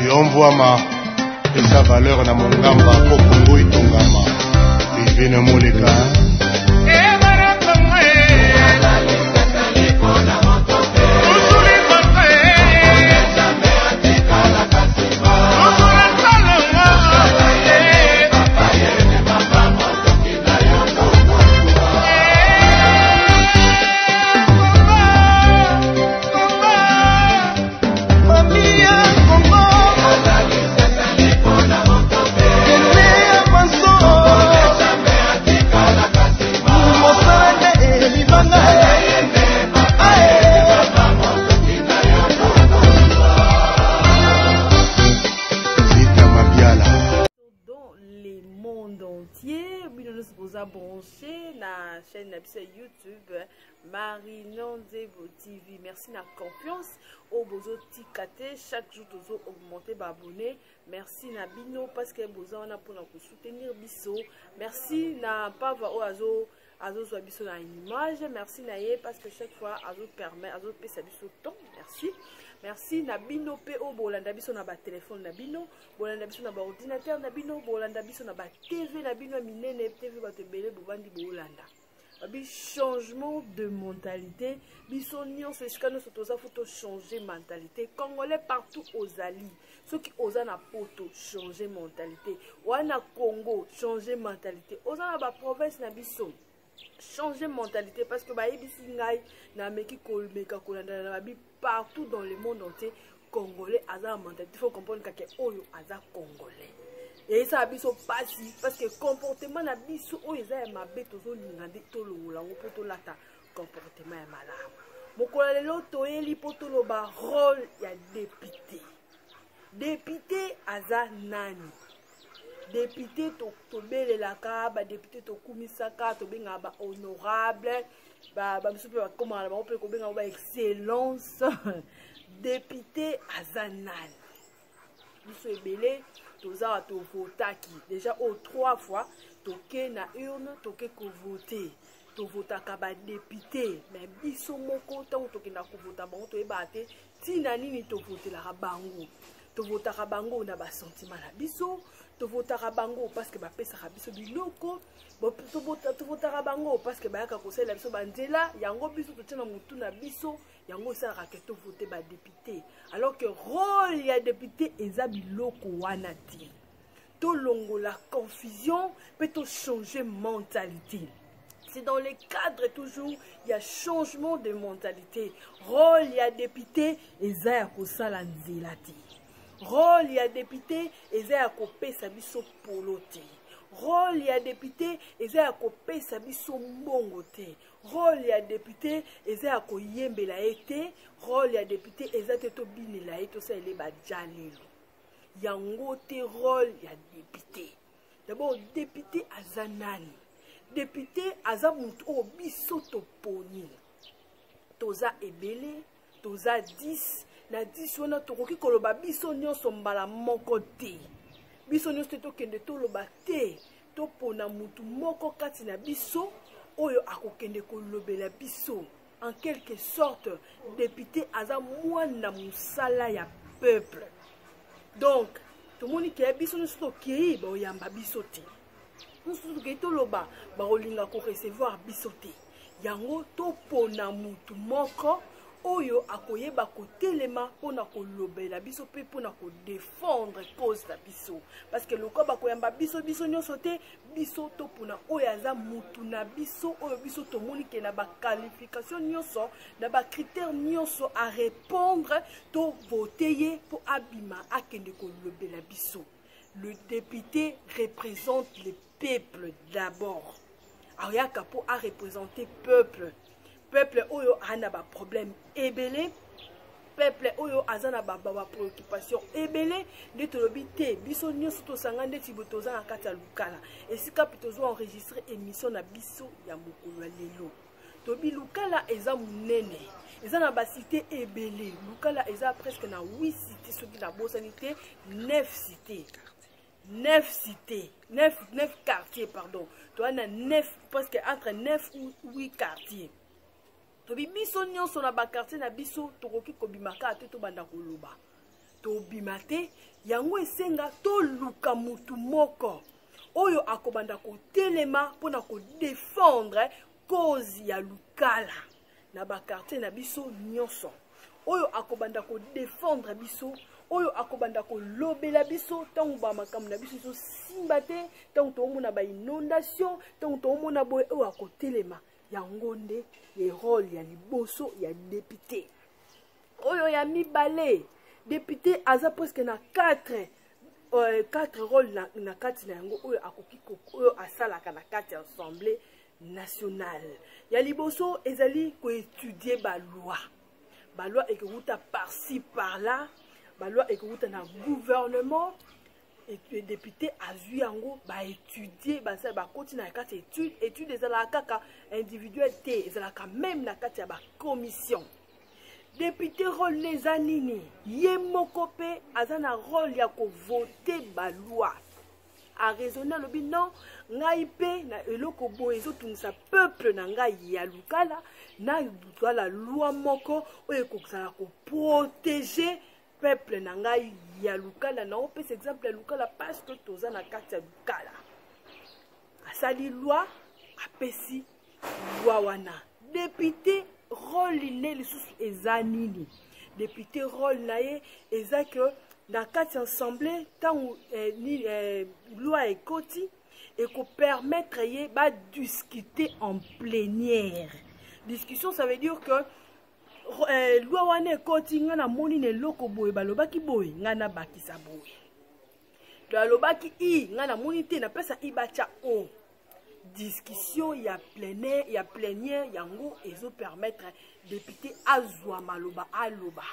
yombwama esa valeur na mongamba po kongo itongama ivine moleka branché la chaîne YouTube Marie-Nonzebo TV. Merci na confiance au bozo tikate chaque jour toujours augmenter ba abonné. Merci na bino parce que bozo on a pour nous soutenir biso. Merci na pava o azo soit biso na une image. Merci na ye parce que chaque fois azo permet azo pesa biso temps. Merci. Merci na bino pe o bolanda biso na ba téléphone na bino, bolanda biso na ba ordinateur na bino, bolanda biso na ba TV na bino minene TV ba tebele bobandi bolanda. Abi changement de mentalité, biso nyonso eskano sotoza photo changer mentalité. Congolais partout aux alliés, ceux qui osent na poto changer mentalité. Wana Congo changer mentalité. Oza na ba province na biso changer mentalité parce que ba yebisi ngai na meki kolmeka kolanda na bi partout dans le monde entier congolais aza mentalité. Il faut comprendre que oyo aza congolais et ça biso pasi parce que comportement na biso oyo eza ya mabe tozo lingande tolola ngo poto lata comportement ya malamu mokola lelo toyeli poto loba rôle ya député. Député aza nani? Député to belelaka ba député to kumisaka to benga ba honorable ba biso pe ba komala ba pe ko benga ba excellence. Député azanani biso ebele toza to votaki déjà au 3 fois toke na urne toke ko voter to votaka ba député mais biso moko tango toke na ko vota bango to ebate tina nini to votela bango to votaka bango na ba sentiment na biso to votaka bango parce que ba pesa biso biloko to votaka bango parce que ba yaka ko sala biso banzela yango biso to tena mutu na biso yango sa raketo voter ba député alors que rôle ya député eza biloko wana ti to longo la confusion peut to changer mentalité. C'est dans le cadre toujours il y a changement de mentalité. Rôle ya député eza ya ko sala nzela ti. Rôle ya député eza ya kopesa biso polote. Rôle ya député eza ya kopesa biso mbongo te. Rôle ya député eza ya koyembela ete. Rôle ya député eza te to binela ete so ele ba jalelo. Yango te rôle ya député. D'abord député aza nani? Député aza mutu o biso to poni. Toza ebele, toza 10 na 10 wana tokoki koloba biso nyonso mbala moko te. Biso nyonso tokende toloba te. Topona mutu moko kati na biso oyo akokende kolobela biso. En quelque sorte, député aza mwana musala ya peuple. Donc, tout le monde qui est biso nyonso tokei ba oyamba biso te. Nyonso tokei toloba ba olinga ko recevoir biso te. Yango topona mutu moko oyo akoyeba kotelema pona kolobela biso pe pona ko défendre cause la biso parce que loko bakoyamba biso nyonso te biso to pona oyo aza mutu na biso oyo biso tomoni ke na ba qualification nyonso na ba critères nyonso à répondre to voter pour abima akende kolobela biso. Le député représente le peuple d'abord. Ayaka po a représenter peuple. Peuple oyo ana ba problème ebele, peuple oyo azana ba préoccupation ebele, nde tolobi te biso nyonso tosanga nde tibotoza na kati ya lukala. Esika pitozo enregistrer émission na biso ya mokolo lelo. Tobi lukala eza munene. Eza na ba cité ebele. Lukala eza presque na 8 cités soki na bosanité, 9 cités. 9 cités, 9 quartiers pardon. Toi na 9 presque entre 9 ou 8 quartiers. Tobi biso nyonso na ba quartier na biso tokoki kobimaka te to banda koloba. tobimate yango esenga toluka mutu moko oyo akobanda kotelema mpona kodefendre cause ya lukala na bakartier na biso nyonso oyo akobanda kodefendre biso oyo akobanda kolobela biso ntango bamakambo na biso ezosimba te ntango toomona bainondation ntango toomona boye oyo akotelema yango nde ye role ya liboso ya député oyo ya mibale député aza presque na 4 rôle na kati na yango oyo akoki oyo asalaka na kati ya assemblée nationale ya liboso ezali koétudier baloi ekouta par-ci par-là baloi ekouta na gouvernement et député azui yango baétudier basala bakoti na kati étude ezalaka kaka individuel te ezalaka même na kati ya bacommission député rôle neza nini ye moko mpe aza na rôle ya kovote baloi araisonne alobi non ngai mpe na eloko boye ezotungisa peuple na ngai ya lukala na lukala loi moko oyo ekozala koprotege peuple na ngai ya lukala na opesa exemple ya lukala parce que toza na kati ya lukala asali loi apesi loi wana député rôle ne lisusu eza nini député rôle na ye eza ke na kati ya assemblée ntango loi ekoti ekopermettre ye badiscuter en plénière discussion ça veut dire que loi wana ekoti nga namoni na eloko boye balobaki boye nga nabakisa boye to alobaki i nga namoni te napesa i batya o discussion ya plénière yango ezopermettre député azwa maloba aloba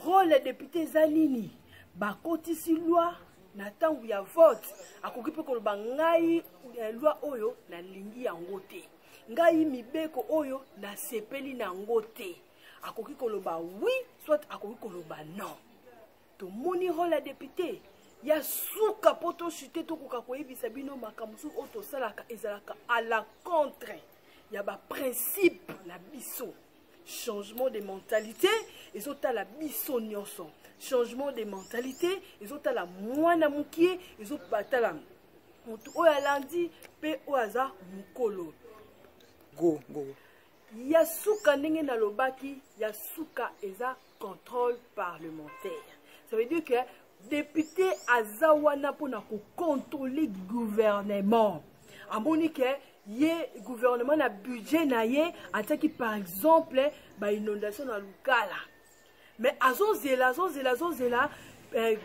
rôle député eza nini bakotisi loi na ntango ya vote akoki mpe koloba ngai loi oyo nalingi yango te ngai mibeko oyo nasepeli nango te akoki koloba oui soit akoki koloba non tomoni rôle ya député ya suka po tochute tokoka koyebisa bino makambo mosusu oyo tosalaka ezalaka à la contre ya baprincipe na biso changement de mentalité ezotala biso nyonso changement de mentalité ezotala mwana mokie ezotala motu oyo alandi mpe oyo aza mokolo go ya suka ndenge nalobaki ya suka eza contrôle parlementaire ça veut dire que député aza wana mpona kocontrôler gouvernement amoni ke ye gouvernement na budget na ye atiaki par exemple bainondation na lukala mais azozela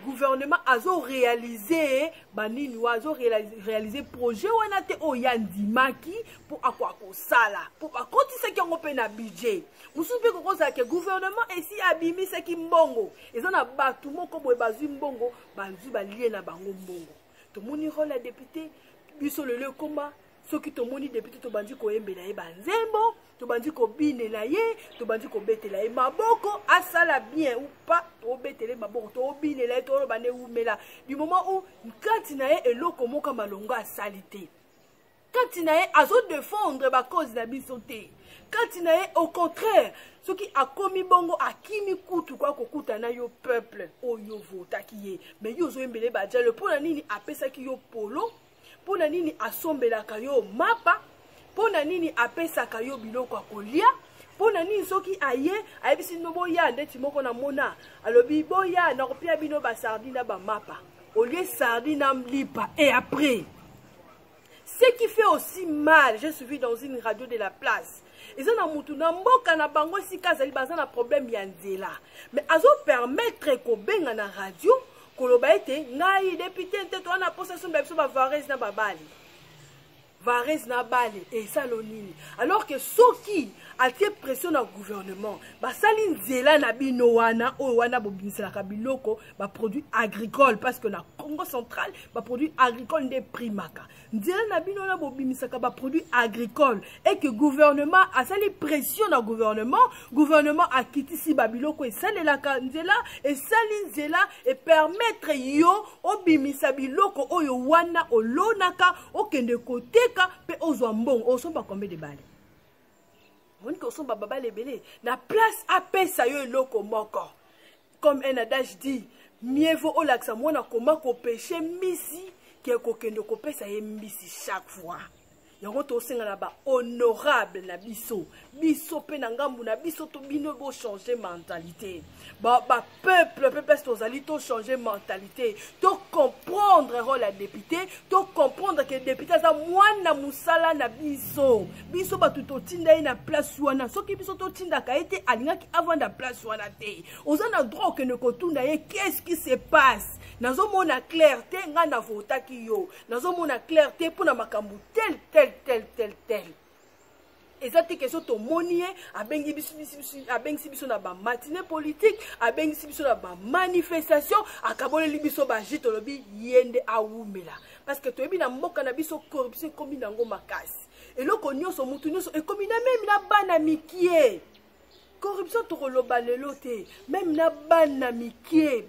gouvernement azoréalize banini wa azoréalize projet wana te oyo yandimaki mpo akosala mpo bakotisaki yango mpe na budget mosusu mpe kokozala ke gouvernement esi abimisaki mbongo eza na bato moko boye bazwi mbongo bazwi balie na bango mbongo tomoni rôle ya député biso lelo ekoma soki tomoni député tobandi koyembela ye banzembo tobandi kobinela ye tobandi kobetela ye maboko asala bien ou pas tobetele maboko tobinela ye toloba ne umela du moment où kati na ye eloko moko malongo asali te kati na ye azodefendre bacause na biso te kati na ye au contraire soki akomi bongo akimi kutu kwa kokuta na yo peuple oyo votaki ye mais yo ozoyembele bajale mpona nini apesaki yo polo mpona nini asombelaka yo mapa mpona nini apesaka yo biloko ya kolia mpona nini soki aye ayebisi bino boya ndeti moko na mona alobi boya nakopia bino basardine na bamapa olie sardine na lipa et après ce qui fait aussi mal j'ai suivi dans une radio de la place eza na mutu na mboka na bango esika azali baza na problème ya nzela mais azopermettre kobenga na radio koloba ete ngai député nte towana posa somba biso bavarese na babali varese na bale esalo nini alors que soki atie pression na gouvernement basali nzela na bino wana oyo wana bobimiselaka biloko baproduit agricole parce que na Congo central baproduit agricole nde primaka nzela na bino wana bobimisaka baproduit agricole et que gouvernement asali pression na gouvernement akitisi babiloko esalelaka nzela esali nzela et permettre yo obimisa biloko oyo wana olonaka okende koteka pe ozwa mbongo osomba combien de balles on ko somba babale belé na place apesa yo eloko moko comme un adage dit, mieux vaut au lac Samoana comment qu'on pêche misi qui est kokendo ko pesa ye misi chaque fois. Yango to senga na ba honorable na biso pe na ngambu na biso to bino bo changer mentalité ba peuple tozali to changer mentalité to comprendre rôle la député to comprendre que député za mwana musala na biso ba tout tinda na place wana soki biso to tinda ka été alingaki avant da place wana te ozana droit que ne kotunda ye qu'est-ce qui se passe nazo mona clarté nga na votaki yo nazo mona clarté pour na makambu tel et ça te question to monier abengi biso na ba matinée politique abengi biso na ba manifestation akabole libiso ba jito lobi yende awumela parce que to ebi na mboka na biso corruption komi nango makasi et loko nyonso mutu nyonso e komi na même na bana mikie corruption to koloba lelo te même na bana mikie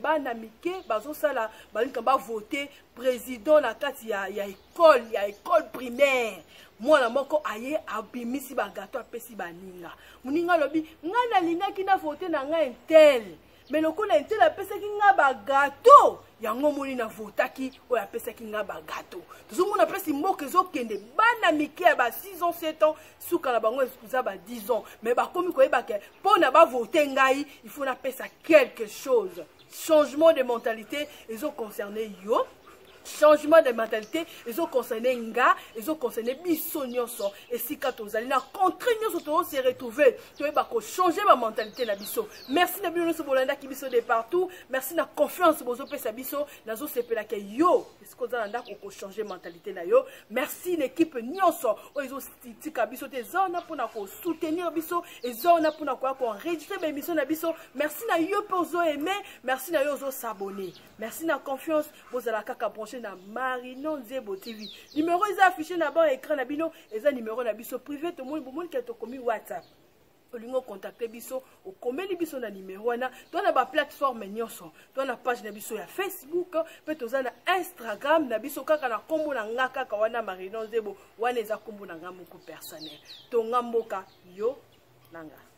bazo sala balinka ba voter président na kati ya école primaire mwana moko aye abimisi ba gâteau apesi baninga muninga lobi nga na linga kina voter na nga intel mais lokola intel apesaki nga ba gâteau yango moni na votaki o apesaki nga ba gâteau tout mona pesi mboka ezokende bana mike ba 6 ans 7 ans suka na bango eskuza ba 10 ans mais ba komi koyeba ke pona ba voter ngai il faut na pesa quelque chose changement de mentalité ezo concerner yo changement de mentalité ils ont concerné nga ils ont concerné biso nyonso et si quand tozali na contre nyonso to se retrouver to ba ko changer ma mentalité na biso merci na bino so bolanda ki biso de partout merci na confiance bozo pesa biso nazo sepela ke yo est-ce que ozalanda ko changer mentalité na yo merci l'équipe nyonso o ils ont tika biso te zona pour na ko soutenir biso et zona pour na ko enregistrer ba émission na biso merci na yo pour zo aimer merci na yo zo s'abonner merci na confiance bozala kaka na Marino Nzebo TV. Numéro est affiché na bas écran na bino, eza numéro na biso privé to monde qui to komi WhatsApp. Olingo contacter biso, o komeli biso na numéro wana, to na ba plateforme nyonso, to na page na biso ya Facebook, pe to na Instagram na biso kaka na kombo na nga kaka wana Marino Nzebo, wana eza kombo na nga moko personnel. To ngamboka yo nanga.